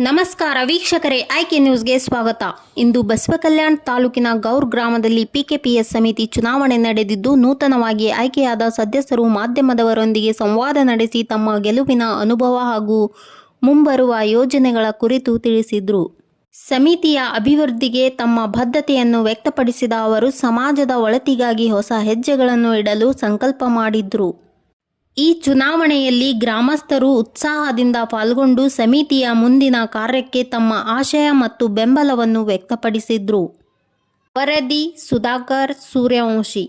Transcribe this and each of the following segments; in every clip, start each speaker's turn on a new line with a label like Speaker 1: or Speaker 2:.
Speaker 1: ನಮಸ್ಕಾರ ವೀಕ್ಷಕರೇ, ಆಯ್ಕೆ ನ್ಯೂಸ್ಗೆ ಸ್ವಾಗತ. ಇಂದು ಬಸವಕಲ್ಯಾಣ ತಾಲೂಕಿನ ಗೌರ್ ಗ್ರಾಮದಲ್ಲಿ ಪಿಕೆಪಿಎಸ್ ಸಮಿತಿ ಚುನಾವಣೆ ನಡೆದಿದ್ದು, ನೂತನವಾಗಿ ಆಯ್ಕೆಯಾದ ಸದಸ್ಯರು ಮಾಧ್ಯಮದವರೊಂದಿಗೆ ಸಂವಾದ ನಡೆಸಿ ತಮ್ಮ ಗೆಲುವಿನ ಅನುಭವ ಹಾಗೂ ಮುಂಬರುವ ಯೋಜನೆಗಳ ಕುರಿತು ತಿಳಿಸಿದರು. ಸಮಿತಿಯ ಅಭಿವೃದ್ಧಿಗೆ ತಮ್ಮ ಬದ್ಧತೆಯನ್ನು ವ್ಯಕ್ತಪಡಿಸಿದ ಅವರು ಸಮಾಜದ ಒಳಿತಿಗಾಗಿ ಹೊಸ ಹೆಜ್ಜೆಗಳನ್ನು ಇಡಲು ಸಂಕಲ್ಪ ಮಾಡಿದ್ರು. ಈ ಚುನಾವಣೆಯಲ್ಲಿ ಗ್ರಾಮಸ್ಥರು ಉತ್ಸಾಹದಿಂದ ಪಾಲ್ಗೊಂಡು ಸಮಿತಿಯ ಮುಂದಿನ ಕಾರ್ಯಕ್ಕೆ ತಮ್ಮ ಆಶಯ ಮತ್ತು ಬೆಂಬಲವನ್ನು ವ್ಯಕ್ತಪಡಿಸಿದ್ರು. ವರದಿ ಸುಧಾಕರ್ ಸೂರ್ಯವಂಶಿ.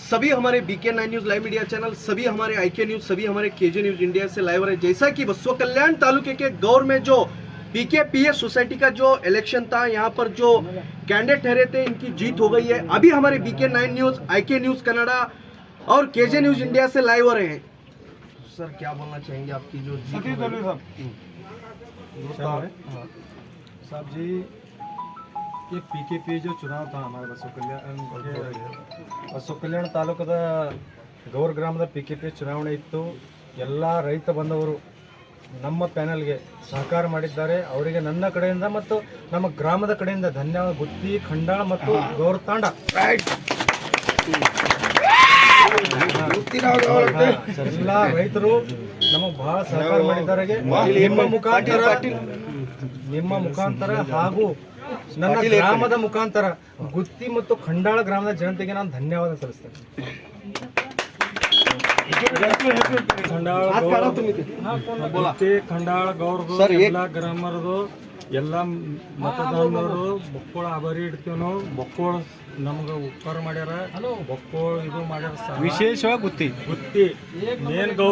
Speaker 2: सभी हमारे BK9 news live media channel, सभी हमारे IK न्यूज, सभी हमारे KJ न्यूज इंडिया से लाइव रहे. जैसा कि बसवा कल्याण तालुके के गौर में जो PKPS सोसाइटी का जो इलेक्शन था, यहाँ पर जो कैंडिडेट ठहरे थे, इनकी जीत हो गई है. अभी हमारे BK9 news, IK news Kannada और KJ न्यूज इंडिया से लाइव हो रहे हैं. सर क्या बोलना चाहेंगे आपकी जो जीत
Speaker 3: साहब जी, ये PKP जो चुनाव था हमारे ಬಸವ ಕಲ್ಯಾಣ ತಾಲೂಕದ ಗೌರ್ ಗ್ರಾಮದ PKP ಚುನಾವಣೆ ಇತ್ತು. ಎಲ್ಲ ರೈತ ಬಂದವರು ನಮ್ಮ ಪ್ಯಾನಲ್ಗೆ ಸಹಕಾರ ಮಾಡಿದ್ದಾರೆ. ಅವರಿಗೆ ನನ್ನ ಕಡೆಯಿಂದ ಮತ್ತು ನಮ್ಮ ಗ್ರಾಮದ ಕಡೆಯಿಂದ ಧನ್ಯವಾದ. ಗುತ್ತಿ, ಖಂಡಾಳ ಮತ್ತು ಗೌರ್ ತಾಂಡ ಎಲ್ಲ ರೈತರು ನಮಗೆ ಬಹಳ ಸಹಕಾರ ಮಾಡಿದ್ದಾರೆ. ನಿಮ್ಮ ಮುಖಾಂತರ ಹಾಗೂ ನನ್ನ ಗ್ರಾಮದ ಮುಖಾಂತರ ಗುತ್ತಿ ಮತ್ತು ಖಂಡಾಳ ಗ್ರಾಮದ ಜನತೆಗೆ ನಾನು ಧನ್ಯವಾದ ಸಲ್ಲಿಸ್ತೇನೆ. ಖಂಡಾಳ ಗೌರ್ದು ಎಲ್ಲ ಗ್ರಾಮರದು ಎಲ್ಲ ಮತದಾರರು ಬೊಕ್ಕೋಳ ಆಭಾರಿ ಇಡ್ತೀವಿ ನಾವು. ಬೊಕ್ಕೋಳ ನಮ್ಗೆ ಉಪಕಾರ ಮಾಡ್ಯಾರ, ಬೊಕ್ಕೋಳ ಇದು ಮಾಡ್ಯಾರ. ವಿಶೇಷವಾಗಿ ಗುತ್ತಿ ಮೇನ್